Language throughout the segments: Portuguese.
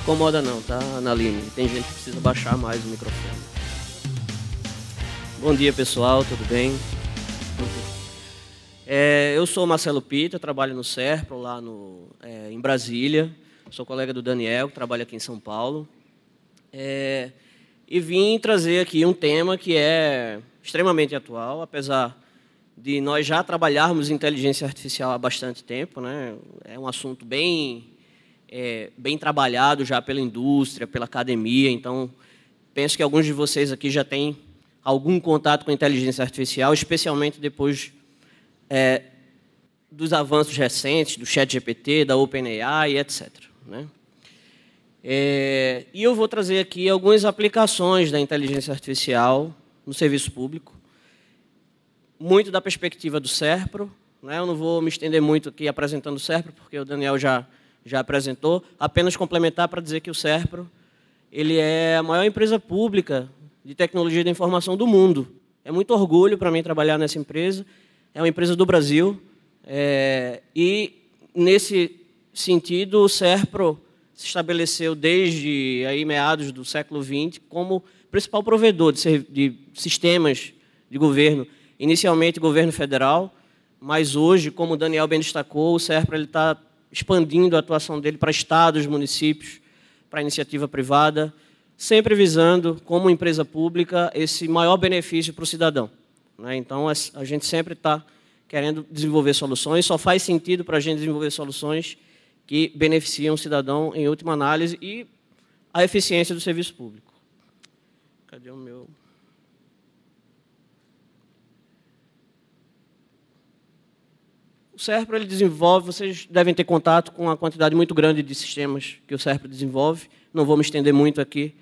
Incomoda não, tá, Analine? Tem gente que precisa baixar mais o microfone. Bom dia, pessoal, tudo bem? Eu sou o Marcelo Pita, trabalho no Serpro, lá em Brasília. Sou colega do Daniel, que trabalha aqui em São Paulo. E vim trazer aqui um tema que é extremamente atual, apesar de nós já trabalharmos em inteligência artificial há bastante tempo, né? É um assunto bem trabalhado já pela indústria, pela academia, então penso que alguns de vocês aqui já têm algum contato com a inteligência artificial, especialmente depois dos avanços recentes, do ChatGPT, da OpenAI, etc., né? E eu vou trazer aqui algumas aplicações da inteligência artificial no serviço público, muito da perspectiva do Serpro, né? Eu não vou me estender muito aqui apresentando o Serpro, porque o Daniel já apresentou, apenas complementar para dizer que o Serpro ele é a maior empresa pública de tecnologia da informação do mundo. É muito orgulho para mim trabalhar nessa empresa, é uma empresa do Brasil, e, nesse sentido, o Serpro se estabeleceu desde aí, meados do século XX como principal provedor de sistemas de governo, inicialmente governo federal, mas hoje, como o Daniel bem destacou, o Serpro está expandindo a atuação dele para estados, municípios, para a iniciativa privada, sempre visando, como empresa pública, esse maior benefício para o cidadão, né? Então, a gente sempre está querendo desenvolver soluções, só faz sentido para a gente desenvolver soluções que beneficiam o cidadão, em última análise, e a eficiência do serviço público. Cadê o meu... O Serpro ele desenvolve, vocês devem ter contato com uma quantidade muito grande de sistemas que o Serpro desenvolve, não vou me estender muito aqui,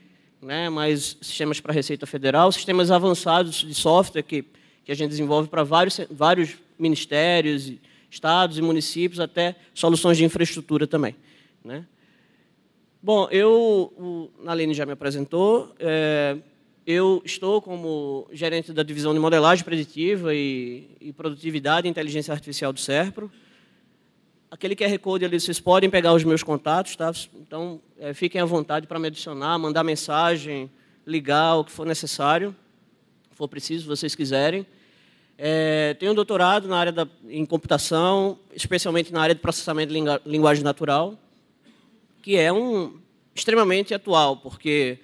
né, mas sistemas para a Receita Federal, sistemas avançados de software que a gente desenvolve para vários ministérios, estados e municípios, até soluções de infraestrutura também, né? Bom, o Naline já me apresentou, eu estou como gerente da divisão de modelagem preditiva e produtividade e inteligência artificial do Serpro. Aquele QR Code ali, vocês podem pegar os meus contatos, tá? Então, fiquem à vontade para me adicionar, mandar mensagem, ligar, o que for necessário, se for preciso, se vocês quiserem. Tenho um doutorado na área em computação, especialmente na área de processamento de linguagem natural, que é extremamente atual, porque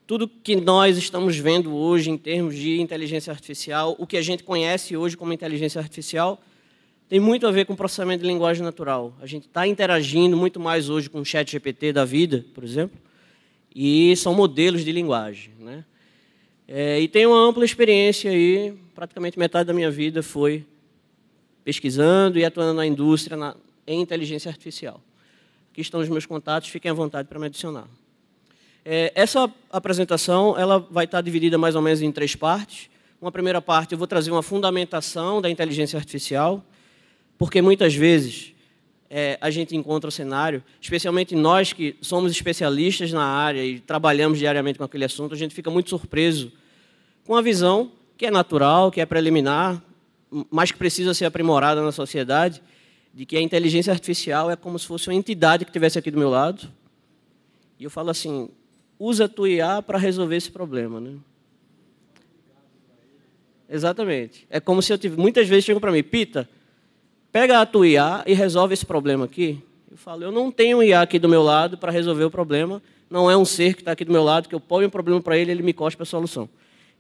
tudo que nós estamos vendo hoje em termos de inteligência artificial, o que a gente conhece hoje como inteligência artificial, tem muito a ver com processamento de linguagem natural. A gente está interagindo muito mais hoje com o ChatGPT da vida, por exemplo, e são modelos de linguagem, né? E tenho uma ampla experiência aí, praticamente metade da minha vida foi pesquisando e atuando na indústria em inteligência artificial. Aqui estão os meus contatos, fiquem à vontade para me adicionar. Essa apresentação ela vai estar dividida mais ou menos em 3 partes. Uma primeira parte eu vou trazer uma fundamentação da inteligência artificial, porque muitas vezes a gente encontra o cenário, especialmente nós que somos especialistas na área e trabalhamos diariamente com aquele assunto, a gente fica muito surpreso com a visão que é natural, que é preliminar, mas que precisa ser aprimorada na sociedade, de que a inteligência artificial é como se fosse uma entidade que estivesse aqui do meu lado. E eu falo assim, usa a tua IA para resolver esse problema, né? Exatamente. É como se muitas vezes chegam para mim, Pita, pega a tua IA e resolve esse problema aqui. Eu falo, eu não tenho um IA aqui do meu lado para resolver o problema, não é um ser que está aqui do meu lado, que eu ponho um problema para ele e ele me cospe a solução.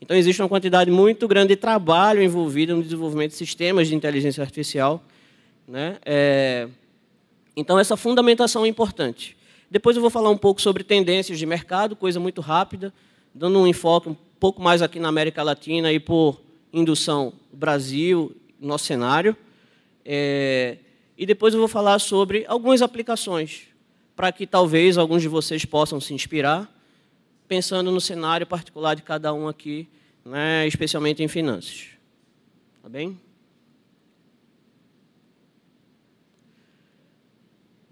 Então, existe uma quantidade muito grande de trabalho envolvido no desenvolvimento de sistemas de inteligência artificial, né? Então, essa fundamentação é importante. Depois eu vou falar um pouco sobre tendências de mercado, coisa muito rápida, dando um enfoque um pouco mais aqui na América Latina e por indução Brasil, nosso cenário. E depois eu vou falar sobre algumas aplicações, para que talvez alguns de vocês possam se inspirar, pensando no cenário particular de cada um aqui, né, especialmente em finanças. Tá bem?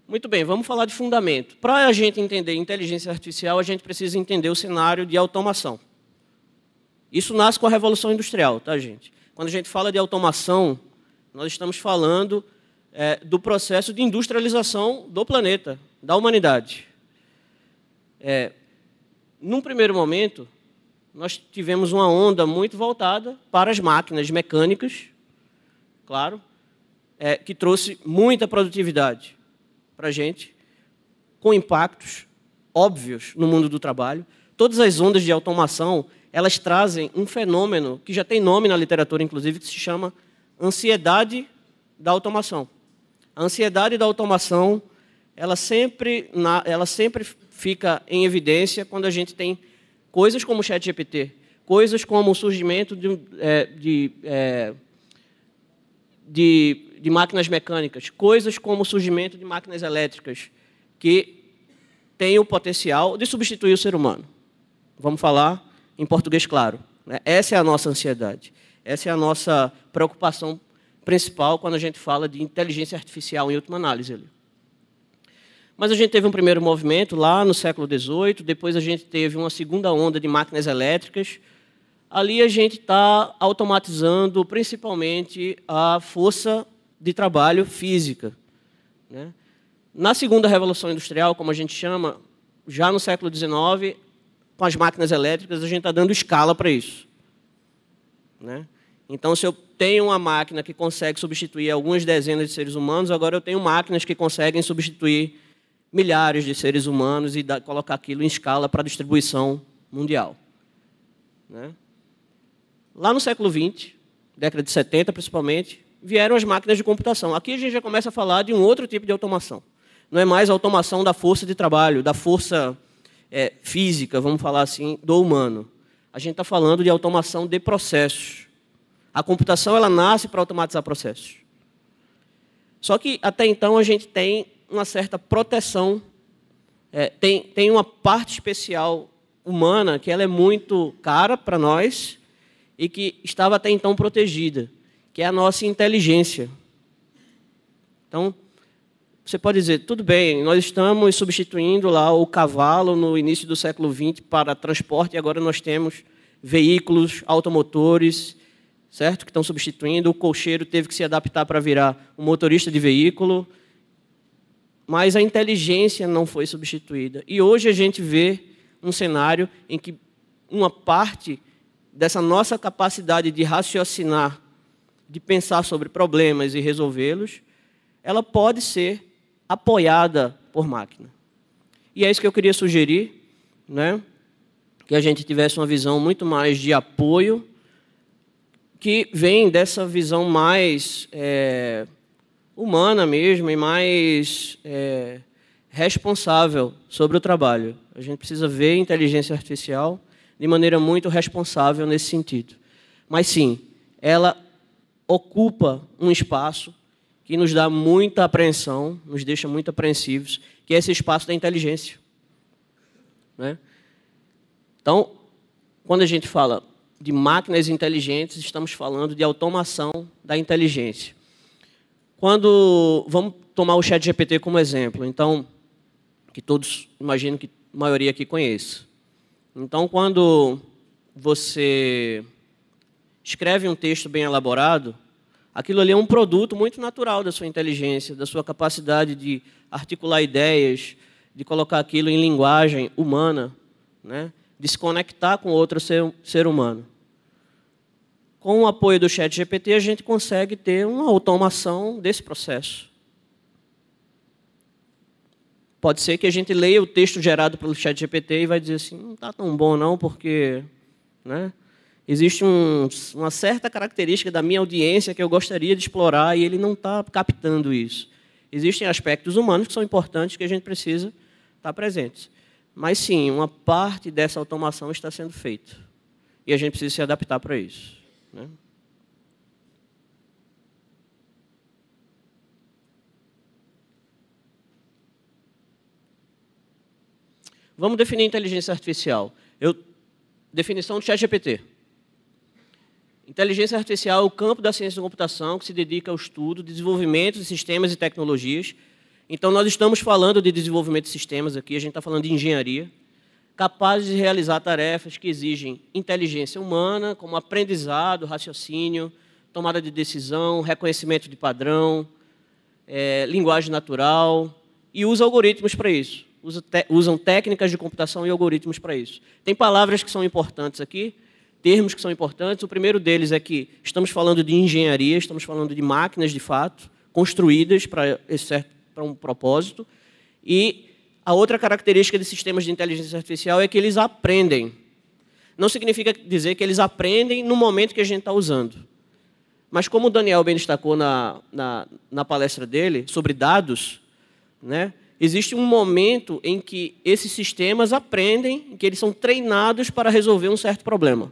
Muito bem, vamos falar de fundamento. Para a gente entender inteligência artificial, a gente precisa entender o cenário de automação. Isso nasce com a Revolução Industrial, tá, gente? Quando a gente fala de automação, nós estamos falando do processo de industrialização do planeta, da humanidade. Num primeiro momento, nós tivemos uma onda muito voltada para as máquinas mecânicas, claro, que trouxe muita produtividade para a gente, com impactos óbvios no mundo do trabalho. Todas as ondas de automação, elas trazem um fenômeno que já tem nome na literatura, inclusive, que se chama ansiedade da automação. A ansiedade da automação, ela sempre fica em evidência quando a gente tem coisas como o ChatGPT, coisas como o surgimento de máquinas mecânicas, coisas como o surgimento de máquinas elétricas, que têm o potencial de substituir o ser humano. Vamos falar em português claro. Essa é a nossa ansiedade. Essa é a nossa preocupação principal quando a gente fala de inteligência artificial, em última análise. Mas a gente teve um primeiro movimento lá no século XVIII, depois a gente teve uma segunda onda de máquinas elétricas. Ali a gente está automatizando principalmente a força de trabalho física. Na segunda revolução industrial, como a gente chama, já no século XIX, com as máquinas elétricas, a gente está dando escala para isso. Então, se eu tenho uma máquina que consegue substituir algumas dezenas de seres humanos, agora eu tenho máquinas que conseguem substituir milhares de seres humanos e colocar aquilo em escala para distribuição mundial. Lá no século XX, década de 70 principalmente, vieram as máquinas de computação. Aqui a gente já começa a falar de um outro tipo de automação. Não é mais a automação da força de trabalho, da força física, vamos falar assim, do humano. A gente está falando de automação de processos. A computação ela nasce para automatizar processos. Só que, até então, a gente tem uma certa proteção, tem uma parte especial humana que ela é muito cara para nós e que estava até então protegida, que é a nossa inteligência. Então, você pode dizer, tudo bem, nós estamos substituindo lá o cavalo no início do século XX para transporte e agora nós temos veículos, automotores, certo? Que estão substituindo. O cocheiro teve que se adaptar para virar um motorista de veículo, mas a inteligência não foi substituída. E hoje a gente vê um cenário em que uma parte dessa nossa capacidade de raciocinar, de pensar sobre problemas e resolvê-los, ela pode ser apoiada por máquina. E é isso que eu queria sugerir, que a gente tivesse uma visão muito mais de apoio, que vem dessa visão mais humana mesmo e mais responsável sobre o trabalho. A gente precisa ver a inteligência artificial de maneira muito responsável nesse sentido. Mas, sim, ela ocupa um espaço que nos dá muita apreensão, nos deixa muito apreensivos, que é esse espaço da inteligência. Então, quando a gente fala de máquinas inteligentes, estamos falando de automação da inteligência. Vamos tomar o ChatGPT como exemplo, então, que todos, imagino que a maioria aqui conheça. Então, quando você escreve um texto bem elaborado, aquilo ali é um produto muito natural da sua inteligência, da sua capacidade de articular ideias, de colocar aquilo em linguagem humana, de se conectar com outro ser humano. Com o apoio do ChatGPT, a gente consegue ter uma automação desse processo. Pode ser que a gente leia o texto gerado pelo ChatGPT e vai dizer assim, não está tão bom não, porque existe uma certa característica da minha audiência que eu gostaria de explorar e ele não está captando isso. Existem aspectos humanos que são importantes que a gente precisa estar presentes. Mas, sim, uma parte dessa automação está sendo feita. E a gente precisa se adaptar para isso. Vamos definir inteligência artificial. Definição do ChatGPT. Inteligência artificial é o campo da ciência da computação que se dedica ao estudo, desenvolvimento de sistemas e tecnologias. Então, nós estamos falando de desenvolvimento de sistemas aqui, a gente está falando de engenharia, capazes de realizar tarefas que exigem inteligência humana, como aprendizado, raciocínio, tomada de decisão, reconhecimento de padrão, linguagem natural, e usa algoritmos para isso. usam técnicas de computação e algoritmos para isso. Tem palavras que são importantes aqui, termos que são importantes. O primeiro deles é que estamos falando de engenharia, estamos falando de máquinas, de fato, construídas para um propósito. E a outra característica de sistemas de inteligência artificial é que eles aprendem. Não significa dizer que eles aprendem no momento que a gente está usando. Mas como o Daniel bem destacou na palestra dele sobre dados, né, existe um momento em que esses sistemas aprendem, em que eles são treinados para resolver um certo problema.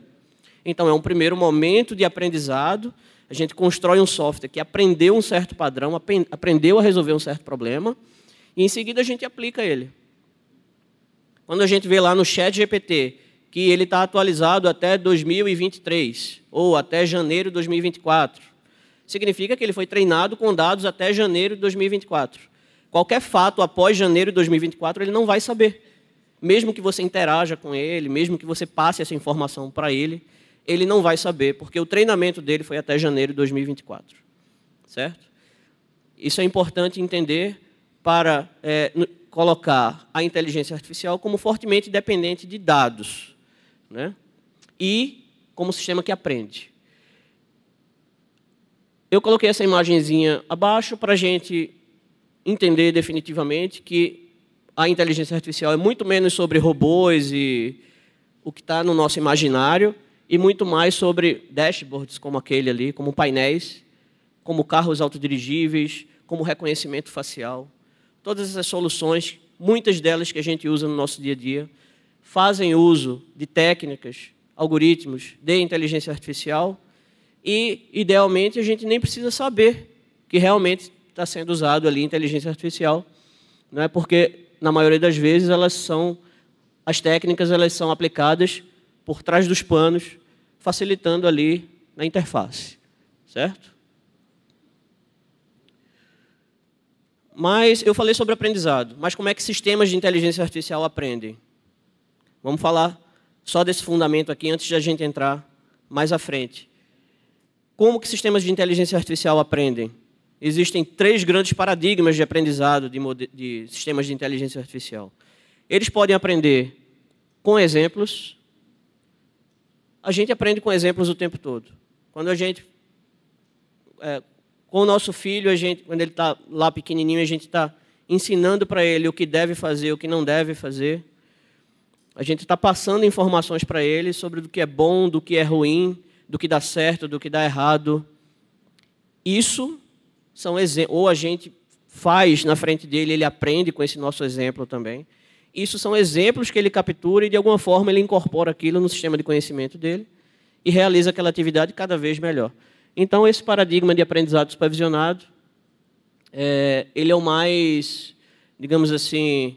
Então, é um primeiro momento de aprendizado. A gente constrói um software que aprendeu um certo padrão, aprendeu a resolver um certo problema, e, em seguida, a gente aplica ele. Quando a gente vê lá no ChatGPT que ele está atualizado até 2023, ou até janeiro de 2024, significa que ele foi treinado com dados até janeiro de 2024. Qualquer fato após janeiro de 2024, ele não vai saber. Mesmo que você interaja com ele, mesmo que você passe essa informação para ele, ele não vai saber, porque o treinamento dele foi até janeiro de 2024. Certo? Isso é importante entender para colocar a inteligência artificial como fortemente dependente de dados, né? E como sistema que aprende. Eu coloquei essa imagenzinha abaixo para a gente entender definitivamente que a inteligência artificial é muito menos sobre robôs e o que está no nosso imaginário, e muito mais sobre dashboards como aquele ali, como painéis, como carros autodirigíveis, como reconhecimento facial. Todas essas soluções, muitas delas que a gente usa no nosso dia a dia, fazem uso de técnicas, algoritmos de inteligência artificial e, idealmente, a gente nem precisa saber que realmente está sendo usado ali inteligência artificial, não é? Porque, na maioria das vezes, as técnicas são aplicadas por trás dos panos, facilitando ali na interface, certo? Mas eu falei sobre aprendizado, mas como é que sistemas de inteligência artificial aprendem? Vamos falar só desse fundamento aqui antes de a gente entrar mais à frente. Como que sistemas de inteligência artificial aprendem? Existem 3 grandes paradigmas de aprendizado de sistemas de inteligência artificial. Eles podem aprender com exemplos. A gente aprende com exemplos o tempo todo. Quando a gente, com o nosso filho, quando ele está lá pequenininho, a gente está ensinando para ele o que deve fazer, o que não deve fazer. A gente está passando informações para ele sobre do que é bom, do que é ruim, do que dá certo, do que dá errado. Isso são exemplos, ou a gente faz na frente dele, ele aprende com esse nosso exemplo também. Isso são exemplos que ele captura e, de alguma forma, ele incorpora aquilo no sistema de conhecimento dele e realiza aquela atividade cada vez melhor. Então, esse paradigma de aprendizado supervisionado, ele é o mais, digamos assim,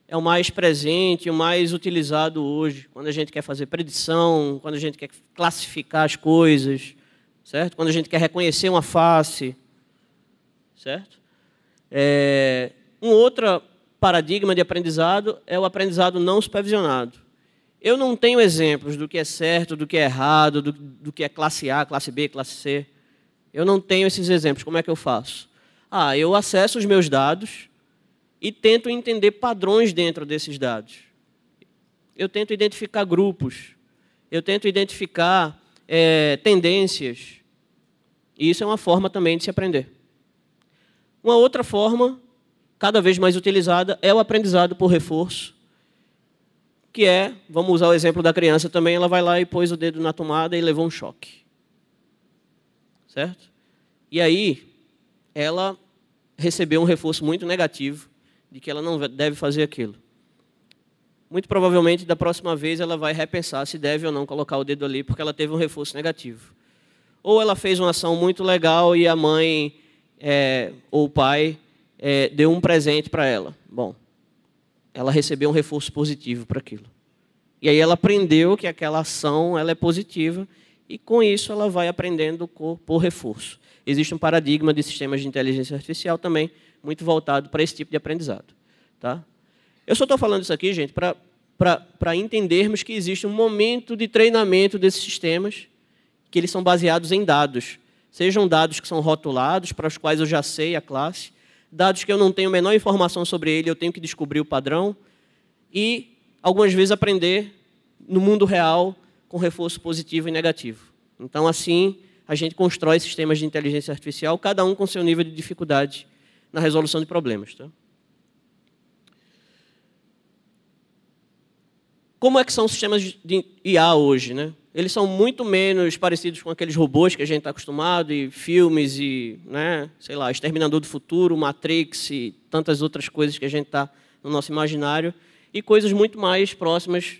é o mais presente, o mais utilizado hoje, quando a gente quer fazer predição, quando a gente quer classificar as coisas, certo? Quando a gente quer reconhecer uma face, certo? Um outro paradigma de aprendizado é o aprendizado não supervisionado. Eu não tenho exemplos do que é certo, do que é errado, do que é classe A, classe B, classe C. Eu não tenho esses exemplos. Como é que eu faço? Eu acesso os meus dados e tento entender padrões dentro desses dados. Eu tento identificar grupos. Eu tento identificar tendências. E isso é uma forma também de se aprender. Uma outra forma, cada vez mais utilizada, é o aprendizado por reforço, que vamos usar o exemplo da criança também, ela vai lá e pôs o dedo na tomada e levou um choque. Certo? E aí, ela recebeu um reforço muito negativo de que ela não deve fazer aquilo. Muito provavelmente, da próxima vez, ela vai repensar se deve ou não colocar o dedo ali, porque ela teve um reforço negativo. Ou ela fez uma ação muito legal e a mãe ou o pai deu um presente para ela. Bom, ela recebeu um reforço positivo para aquilo. E aí ela aprendeu que aquela ação ela é positiva e, com isso, ela vai aprendendo por reforço. Existe um paradigma de sistemas de inteligência artificial também muito voltado para esse tipo de aprendizado. Tá? Eu só estou falando isso aqui, gente, para entendermos que existe um momento de treinamento desses sistemas que eles são baseados em dados. Sejam dados que são rotulados, para os quais eu já sei a classe, dados que eu não tenho a menor informação sobre ele, eu tenho que descobrir o padrão e, algumas vezes, aprender no mundo real com reforço positivo e negativo. Então, assim, a gente constrói sistemas de inteligência artificial, cada um com seu nível de dificuldade na resolução de problemas. Tá? Como é que são os sistemas de IA hoje, né? Eles são muito menos parecidos com aqueles robôs que a gente está acostumado, e filmes, e, né, sei lá, Exterminador do Futuro, Matrix e tantas outras coisas que a gente está no nosso imaginário, e coisas muito mais próximas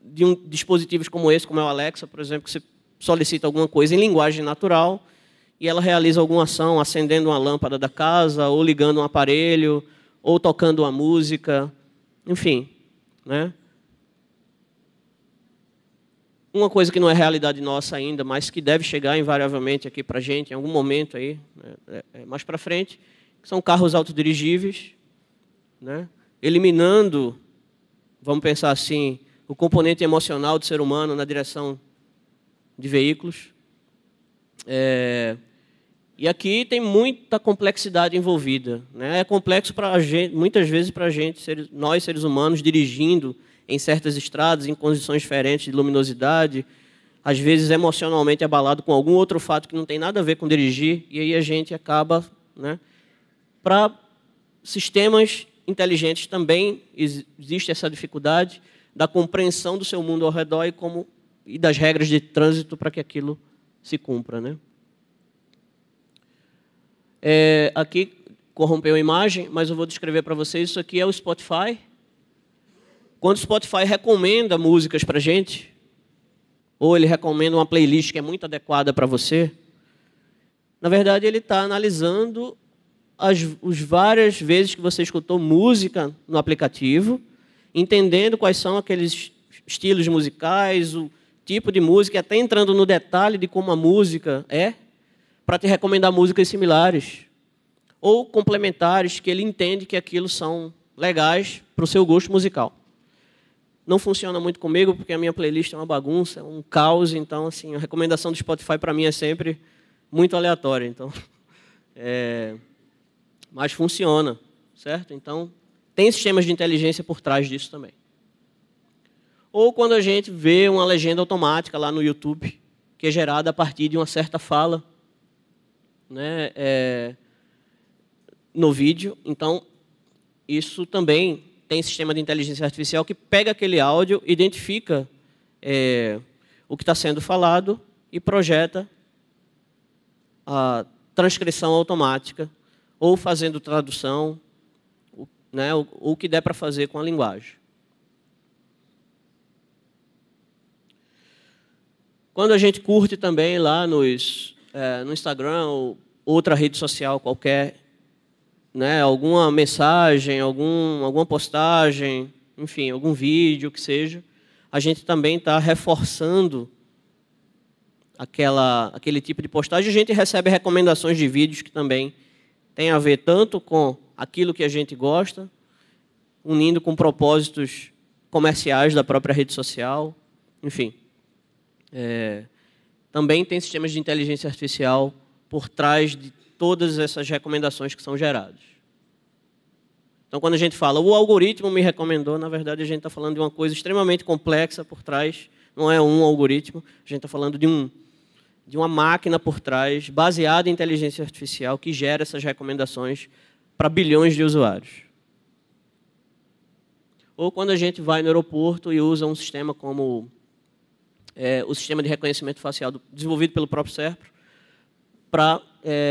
de dispositivos como esse, como é o Alexa, por exemplo, que você solicita alguma coisa em linguagem natural e ela realiza alguma ação, acendendo uma lâmpada da casa, ou ligando um aparelho, ou tocando uma música, enfim, né? Uma coisa que não é realidade nossa ainda, mas que deve chegar invariavelmente aqui para a gente, em algum momento aí, mais para frente, são carros autodirigíveis, né? Eliminando, vamos pensar assim, o componente emocional do ser humano na direção de veículos. E aqui tem muita complexidade envolvida, né? É complexo para a gente, muitas vezes para a gente, nós seres humanos, dirigindo em certas estradas, em condições diferentes de luminosidade, às vezes emocionalmente abalado com algum outro fato que não tem nada a ver com dirigir, e aí a gente acaba, né? Para sistemas inteligentes também existe essa dificuldade da compreensão do seu mundo ao redor e das regras de trânsito para que aquilo se cumpra, né? Aqui corrompeu a imagem, mas eu vou descrever para vocês. Isso aqui é o Spotify. Quando o Spotify recomenda músicas para a gente, ou ele recomenda uma playlist que é muito adequada para você, na verdade, ele está analisando as várias vezes que você escutou música no aplicativo, entendendo quais são aqueles estilos musicais, o tipo de música, até entrando no detalhe de como a música é, para te recomendar músicas similares ou complementares que ele entende que aquilo são legais para o seu gosto musical. Não funciona muito comigo, porque a minha playlist é uma bagunça, é um caos, então assim, a recomendação do Spotify para mim é sempre muito aleatória. Então, mas funciona, certo? Então, tem sistemas de inteligência por trás disso também. Ou quando a gente vê uma legenda automática lá no YouTube, que é gerada a partir de uma certa fala, né, no vídeo. Então, isso também tem sistema de inteligência artificial que pega aquele áudio, identifica o que está sendo falado e projeta a transcrição automática, ou fazendo tradução, né, o que der para fazer com a linguagem. Quando a gente curte também lá no Instagram ou outra rede social qualquer, né, alguma mensagem, alguma postagem, enfim, algum vídeo, o que seja, a gente também está reforçando aquele tipo de postagem. A gente recebe recomendações de vídeos que também têm a ver tanto com aquilo que a gente gosta, unindo com propósitos comerciais da própria rede social, enfim. Também tem sistemas de inteligência artificial por trás de todas essas recomendações que são geradas. Então, quando a gente fala, o algoritmo me recomendou, na verdade, a gente está falando de uma coisa extremamente complexa por trás, não é um algoritmo, a gente está falando de uma máquina por trás, baseada em inteligência artificial, que gera essas recomendações para bilhões de usuários. Ou quando a gente vai no aeroporto e usa um sistema como o sistema de reconhecimento facial desenvolvido pelo próprio SERPRO, para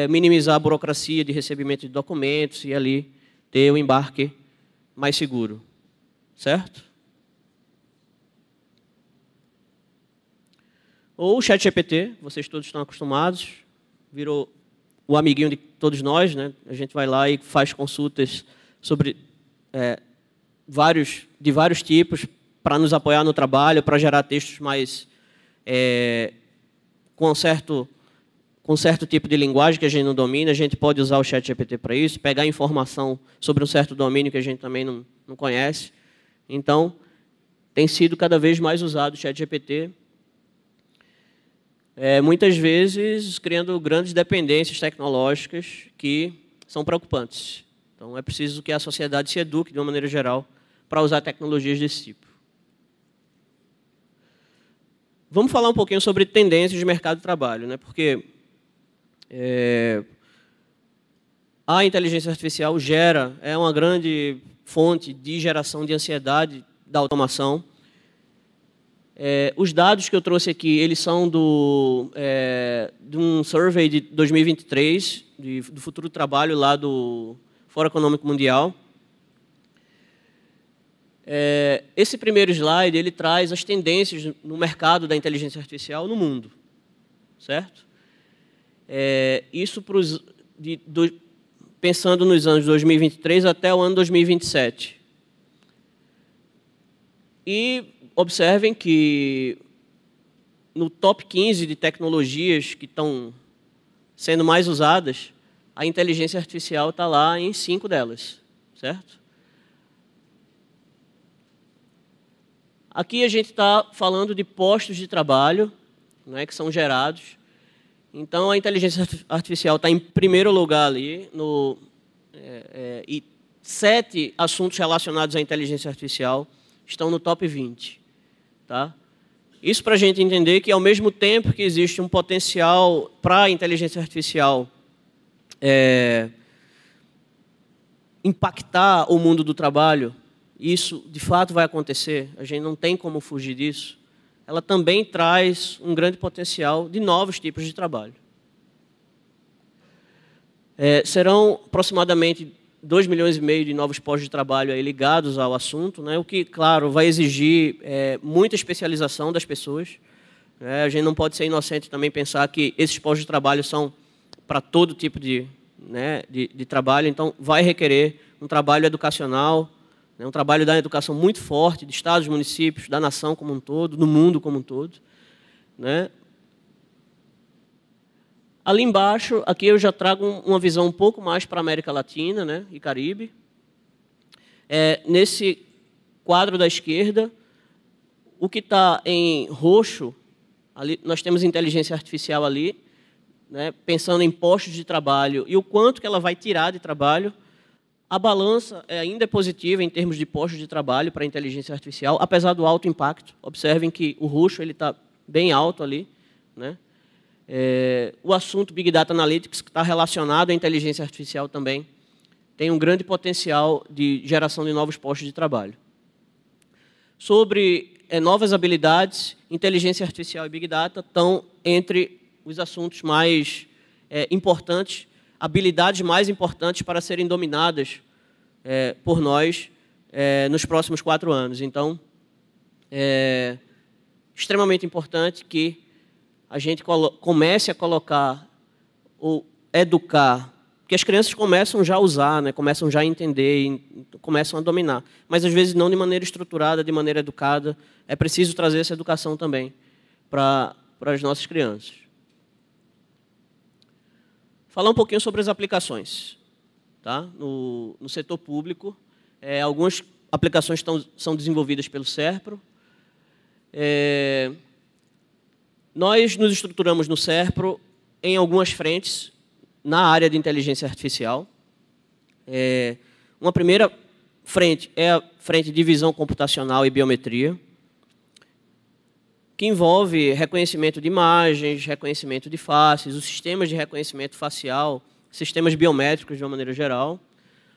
minimizar a burocracia de recebimento de documentos e ali ter o embarque mais seguro. Certo? Ou o ChatGPT, vocês todos estão acostumados, virou o amiguinho de todos nós, né? A gente vai lá e faz consultas sobre de vários tipos para nos apoiar no trabalho, para gerar textos mais com certo tipo de linguagem que a gente não domina. A gente pode usar o ChatGPT para isso, pegar informação sobre um certo domínio que a gente também não conhece. Então, tem sido cada vez mais usado o ChatGPT, muitas vezes criando grandes dependências tecnológicas que são preocupantes. Então, é preciso que a sociedade se eduque, de uma maneira geral, para usar tecnologias desse tipo. Vamos falar um pouquinho sobre tendências de mercado de trabalho, né? Porque a inteligência artificial é uma grande fonte de geração de ansiedade da automação. Os dados que eu trouxe aqui, eles são de um survey de 2023, do futuro do trabalho lá do Fórum Econômico Mundial. Esse primeiro slide, ele traz as tendências no mercado da inteligência artificial no mundo, certo? Isso pensando nos anos 2023 até o ano 2027. E observem que no top 15 de tecnologias que estão sendo mais usadas, a inteligência artificial está lá em 5 delas, certo? Aqui a gente está falando de postos de trabalho, né, que são gerados. Então, a inteligência artificial está em primeiro lugar ali, e 7 assuntos relacionados à inteligência artificial estão no top 20. Tá? Isso para a gente entender que, ao mesmo tempo que existe um potencial para a inteligência artificial impactar o mundo do trabalho, isso de fato vai acontecer, a gente não tem como fugir disso, ela também traz um grande potencial de novos tipos de trabalho. Serão aproximadamente 2,5 milhões de novos postos de trabalho aí ligados ao assunto, né? O que, claro, vai exigir muita especialização das pessoas. A gente não pode ser inocente também pensar que esses postos de trabalho são para todo tipo de trabalho, então vai requerer um trabalho educacional, né? Um trabalho da educação muito forte, de estados, municípios, da nação como um todo, do mundo como um todo, né? Ali embaixo, aqui eu já trago uma visão um pouco mais para a América Latina, né, e Caribe. Nesse quadro da esquerda, o que está em roxo, ali, nós temos inteligência artificial ali, né, pensando em postos de trabalho e o quanto que ela vai tirar de trabalho. A balança ainda é positiva em termos de postos de trabalho para a inteligência artificial, apesar do alto impacto. Observem que o roxo está bem alto ali, né? O assunto Big Data Analytics, que está relacionado à inteligência artificial também, tem um grande potencial de geração de novos postos de trabalho. Sobre novas habilidades, inteligência artificial e Big Data estão entre os assuntos mais importantes, habilidades mais importantes para serem dominadas por nós nos próximos 4 anos. Então, é extremamente importante que a gente comece a colocar ou educar, porque as crianças começam já a usar, né, começam já a entender, começam a dominar, mas às vezes não de maneira estruturada, de maneira educada. É preciso trazer essa educação também para as nossas crianças. Falar um pouquinho sobre as aplicações. Tá? No setor público, algumas aplicações são desenvolvidas pelo SERPRO. Nós nos estruturamos no SERPRO em algumas frentes na área de inteligência artificial. Uma primeira frente é a frente de visão computacional e biometria, que envolve reconhecimento de imagens, reconhecimento de faces, os sistemas de reconhecimento facial, sistemas biométricos de uma maneira geral,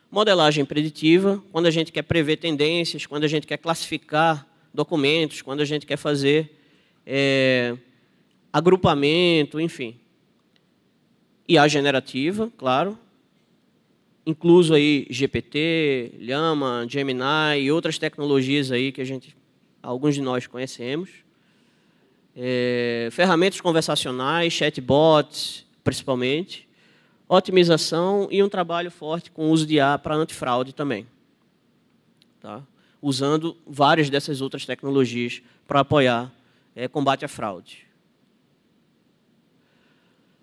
modelagem preditiva, quando a gente quer prever tendências, quando a gente quer classificar documentos, quando a gente quer fazer agrupamento, enfim. IA generativa, claro, incluso aí GPT, Llama, Gemini e outras tecnologias aí que alguns de nós conhecemos. Ferramentas conversacionais, chatbots, principalmente, otimização e um trabalho forte com o uso de IA para antifraude também. Tá? Usando várias dessas outras tecnologias para apoiar combate à fraude.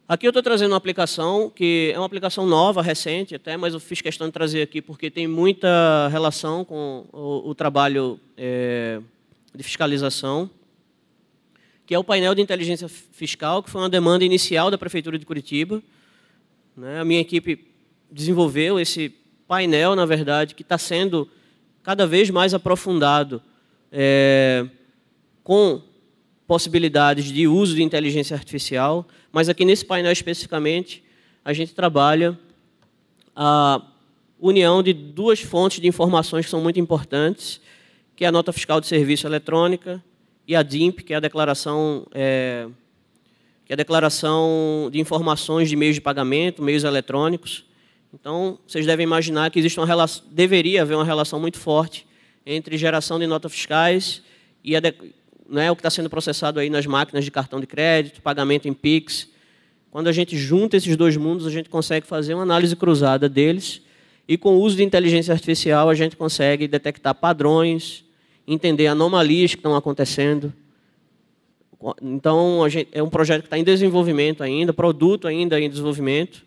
Aqui eu estou trazendo uma aplicação que é uma aplicação nova, recente até, mas eu fiz questão de trazer aqui porque tem muita relação com o trabalho de fiscalização, que é o painel de inteligência fiscal, que foi uma demanda inicial da Prefeitura de Curitiba. A minha equipe desenvolveu esse painel, na verdade, que está sendo cada vez mais aprofundado com possibilidades de uso de inteligência artificial, mas aqui nesse painel especificamente, a gente trabalha a união de duas fontes de informações que são muito importantes, que é a nota fiscal de serviço eletrônica e a DIMP, que é a declaração de informações de meios de pagamento, meios eletrônicos. Então, vocês devem imaginar que existe deveria haver uma relação muito forte entre geração de notas fiscais e o que está sendo processado aí nas máquinas de cartão de crédito, pagamento em Pix. Quando a gente junta esses dois mundos, a gente consegue fazer uma análise cruzada deles e, com o uso de inteligência artificial, a gente consegue detectar padrões, entender anomalias que estão acontecendo. Então, é um projeto que está em desenvolvimento ainda, produto ainda em desenvolvimento,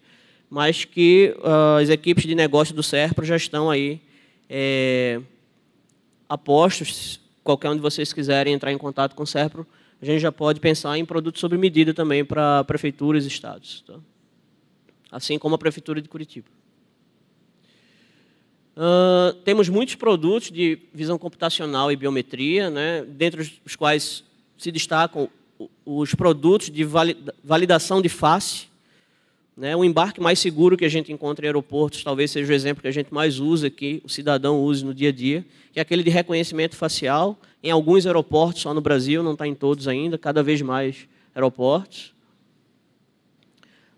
mas que as equipes de negócio do SERPRO já estão aí apostos. Qualquer um de vocês quiserem entrar em contato com o SERPRO, a gente já pode pensar em produtos sob medida também para prefeituras e estados, tá? Assim como a Prefeitura de Curitiba. Temos muitos produtos de visão computacional e biometria, né, dentre os quais se destacam os produtos de validação de face. Né, o embarque mais seguro que a gente encontra em aeroportos talvez seja o exemplo que a gente mais usa aqui, o cidadão use no dia a dia, que é aquele de reconhecimento facial, em alguns aeroportos, só no Brasil, não está em todos ainda, cada vez mais aeroportos.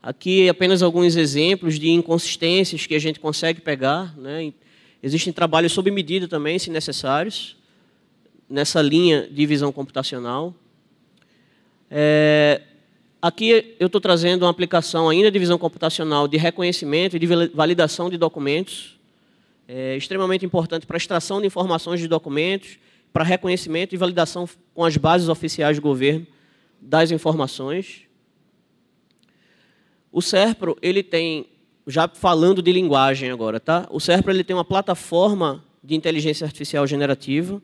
Aqui apenas alguns exemplos de inconsistências que a gente consegue pegar, né. Existem trabalhos sob medida também, se necessários, nessa linha de visão computacional. Aqui eu estou trazendo uma aplicação ainda de visão computacional de reconhecimento e de validação de documentos, extremamente importante para a extração de informações de documentos, para reconhecimento e validação com as bases oficiais do governo das informações. O SERPRO, ele tem, já falando de linguagem agora, tá? O SERPRO ele tem uma plataforma de inteligência artificial generativa,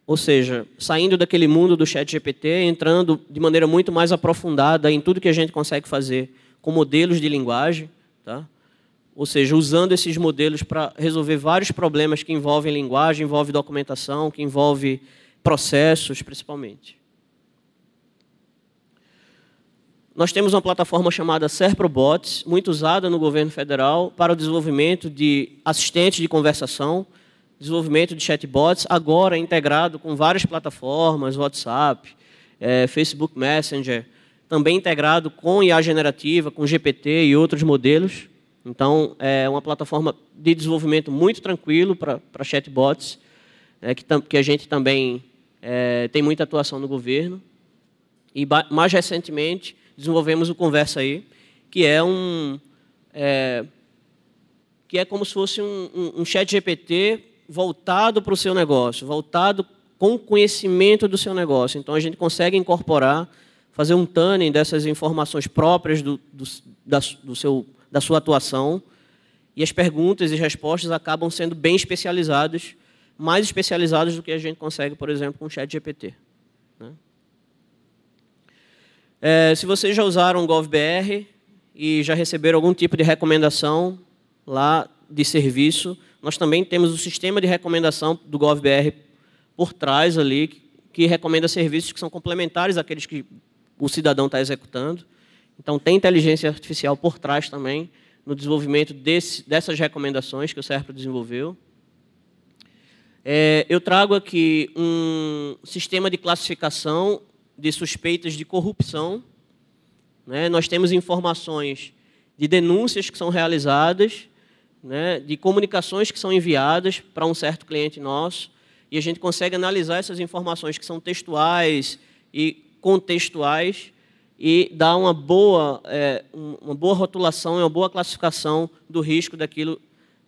ou seja, saindo daquele mundo do ChatGPT, entrando de maneira muito mais aprofundada em tudo que a gente consegue fazer com modelos de linguagem, tá? Ou seja, usando esses modelos para resolver vários problemas que envolvem linguagem, envolvem documentação, que envolvem processos, principalmente. Nós temos uma plataforma chamada SERPRO-Bots, muito usada no governo federal para o desenvolvimento de assistentes de conversação, desenvolvimento de chatbots, agora integrado com várias plataformas, WhatsApp, Facebook Messenger, também integrado com IA generativa, com GPT e outros modelos. Então, é uma plataforma de desenvolvimento muito tranquilo para chatbots, que a gente também tem muita atuação no governo. E, mais recentemente, desenvolvemos o Conversa aí, que é como se fosse um chat GPT voltado para o seu negócio, voltado com conhecimento do seu negócio. Então, a gente consegue incorporar, fazer um tuning dessas informações próprias da sua atuação, e as perguntas e respostas acabam sendo bem especializadas, mais especializadas do que a gente consegue, por exemplo, com o chat GPT. Né? Se vocês já usaram o GovBR e já receberam algum tipo de recomendação lá de serviço, nós também temos o sistema de recomendação do GovBR por trás ali, que recomenda serviços que são complementares àqueles que o cidadão está executando. Então, tem inteligência artificial por trás também, no desenvolvimento dessas recomendações que o SERPRO desenvolveu. Eu trago aqui um sistema de classificação de suspeitas de corrupção. Né? Nós temos informações de denúncias que são realizadas, né, de comunicações que são enviadas para um certo cliente nosso, e a gente consegue analisar essas informações que são textuais e contextuais e dar uma boa rotulação, uma boa classificação do risco daquilo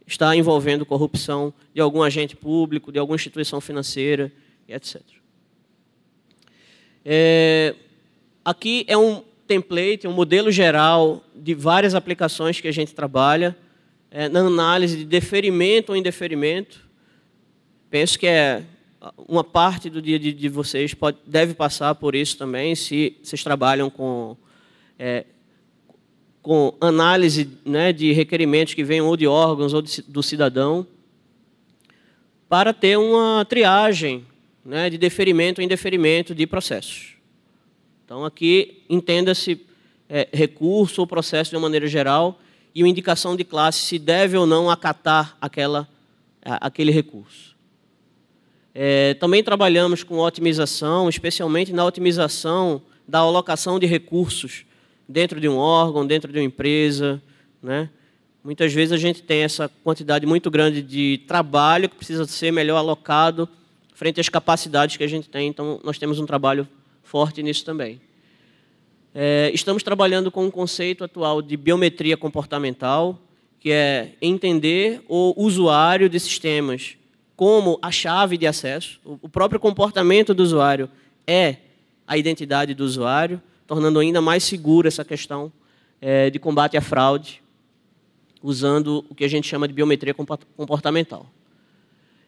estar envolvendo corrupção de algum agente público, de alguma instituição financeira, etc. Aqui é um template, um modelo geral de várias aplicações que a gente trabalha, na análise de deferimento ou indeferimento. Penso que uma parte do dia de vocês deve passar por isso também, se vocês trabalham com com análise, né, de requerimentos que venham ou de órgãos ou do cidadão, para ter uma triagem, né, de deferimento ou indeferimento de processos. Então, aqui, entenda-se recurso ou processo de uma maneira geral e uma indicação de classe se deve ou não acatar aquele recurso. Também trabalhamos com otimização, especialmente na otimização da alocação de recursos dentro de um órgão, dentro de uma empresa, né? Muitas vezes a gente tem essa quantidade muito grande de trabalho que precisa ser melhor alocado frente às capacidades que a gente tem. Então, nós temos um trabalho forte nisso também. Estamos trabalhando com um conceito atual de biometria comportamental, que é entender o usuário de sistemas como a chave de acesso. O próprio comportamento do usuário é a identidade do usuário, tornando ainda mais segura essa questão de combate à fraude, usando o que a gente chama de biometria comportamental.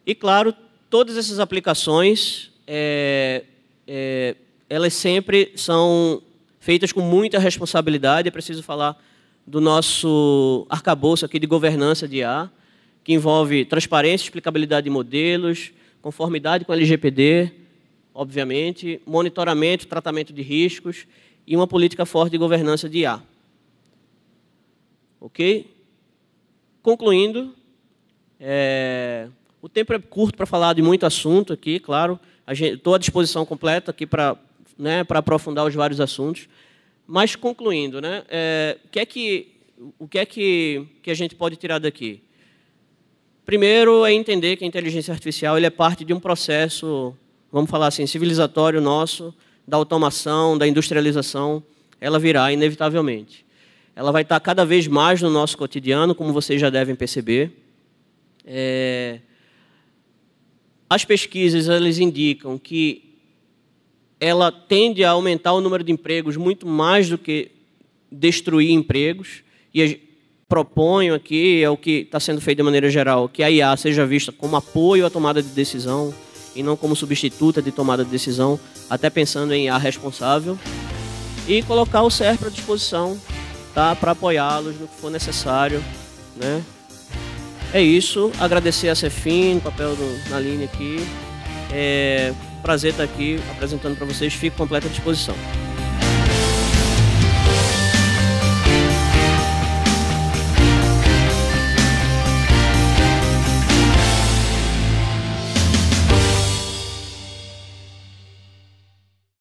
E, claro, todas essas aplicações, elas sempre são feitas com muita responsabilidade. É preciso falar do nosso arcabouço aqui de governança de IA, que envolve transparência, explicabilidade de modelos, conformidade com a LGPD, obviamente, monitoramento, tratamento de riscos e uma política forte de governança de IA. Ok? Concluindo, o tempo é curto para falar de muito assunto aqui, claro. Estou à disposição completa aqui para aprofundar os vários assuntos. Mas, concluindo, né, o que é que a gente pode tirar daqui? Primeiro, é entender que a inteligência artificial é parte de um processo, vamos falar assim, civilizatório nosso, da automação, da industrialização. Ela virá, inevitavelmente. Ela vai estar cada vez mais no nosso cotidiano, como vocês já devem perceber. As pesquisas elas indicam que ela tende a aumentar o número de empregos muito mais do que destruir empregos. E proponho aqui, é o que está sendo feito de maneira geral, que a IA seja vista como apoio à tomada de decisão e não como substituta de tomada de decisão, até pensando em IA responsável. E colocar o SERPRO à disposição, tá, para apoiá-los no que for necessário, né? É isso. Agradecer a Cefin, o papel na linha aqui. Prazer estar aqui apresentando para vocês. Fico completa à disposição.